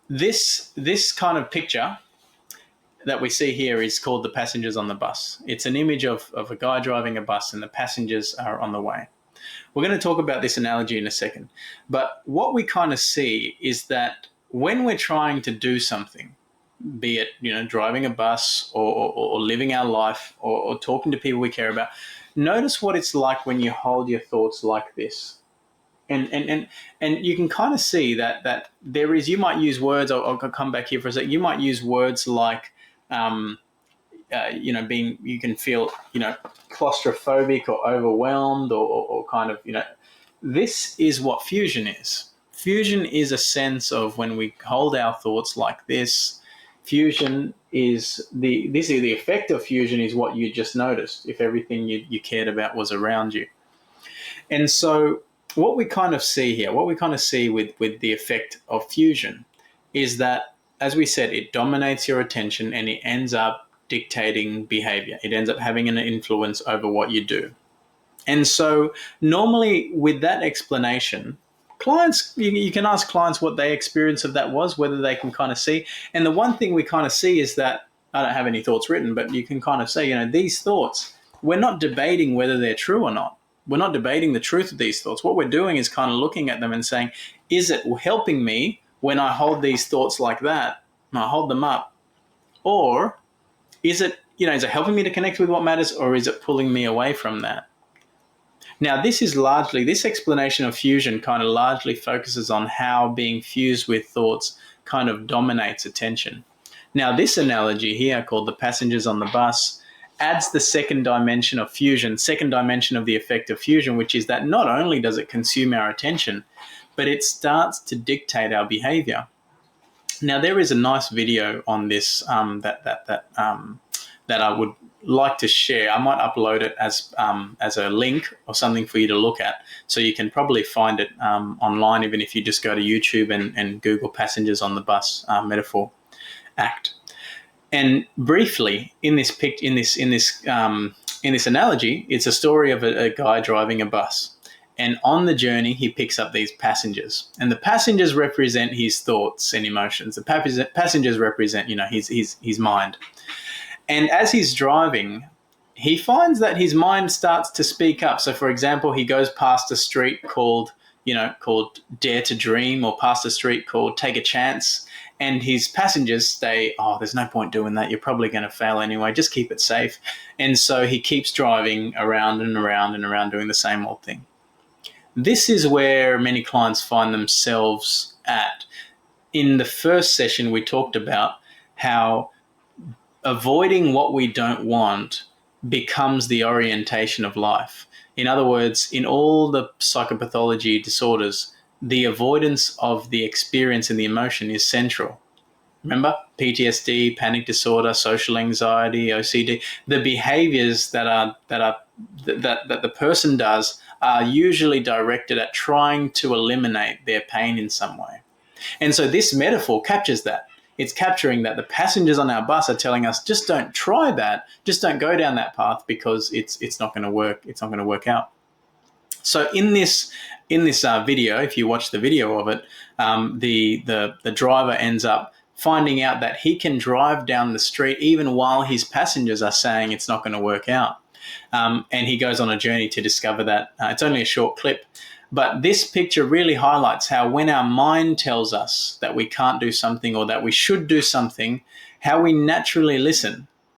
this kind of picture that we see here is called the passengers on the bus. It's an image of a guy driving a bus and the passengers are on the way. We're going to talk about this analogy in a second. But what we kind of see is that when we're trying to do something, be it, driving a bus or living our life or talking to people we care about, notice what it's like when you hold your thoughts like this. And you can kind of see that there is, you might use words, I'll come back here for a second, you might use words like, you can feel, claustrophobic or overwhelmed or kind of, this is what fusion is. Fusion is a sense of when we hold our thoughts like this. Fusion is the effect of fusion is what you just noticed if everything you cared about was around you. And so what we kind of see here, what we kind of see with the effect of fusion is that, as we said, it dominates your attention and it ends up dictating behavior. It ends up having an influence over what you do. And so normally with that explanation, clients, you can ask clients what their experience of that was, whether they can kind of see. And the one thing we kind of see is that, I don't have any thoughts written, but you can kind of say, these thoughts, we're not debating whether they're true or not. We're not debating the truth of these thoughts. What we're doing is kind of looking at them and saying, is it helping me when I hold these thoughts like that and I hold them up? Or is it helping me to connect with what matters, or is it pulling me away from that? Now, this explanation of fusion kind of largely focuses on how being fused with thoughts kind of dominates attention. Now, this analogy here, called the passengers on the bus, adds the second dimension of fusion, second dimension of the effect of fusion, which is that not only does it consume our attention, but it starts to dictate our behavior. Now, there is a nice video on this that I would like to share. I might upload it as a link or something for you to look at. So you can probably find it online, even if you just go to YouTube and Google passengers on the bus metaphor act. And briefly, in this analogy, it's a story of a guy driving a bus. And on the journey, he picks up these passengers. And the passengers represent his thoughts and emotions. The passengers represent, his mind. And as he's driving, he finds that his mind starts to speak up. So, for example, he goes past a street called Dare to Dream, or past a street called Take a Chance. And his passengers say, oh, there's no point doing that. You're probably going to fail anyway. Just keep it safe. And so he keeps driving around and around and around doing the same old thing. This is where many clients find themselves at. In the first session, we talked about how avoiding what we don't want becomes the orientation of life. In other words, in all the psychopathology disorders, the avoidance of the experience and the emotion is central. Remember, PTSD, panic disorder, social anxiety, OCD, the behaviors that the person does are usually directed at trying to eliminate their pain in some way. And so this metaphor captures that. It's capturing that the passengers on our bus are telling us, just don't try that, just don't go down that path, because it's not going to work. It's not going to work out. So in this video, if you watch the video of it, the driver ends up finding out that he can drive down the street even while his passengers are saying it's not going to work out. And he goes on a journey to discover that. It's only a short clip. But this picture really highlights how when our mind tells us that we can't do something or that we should do something, how we naturally listen.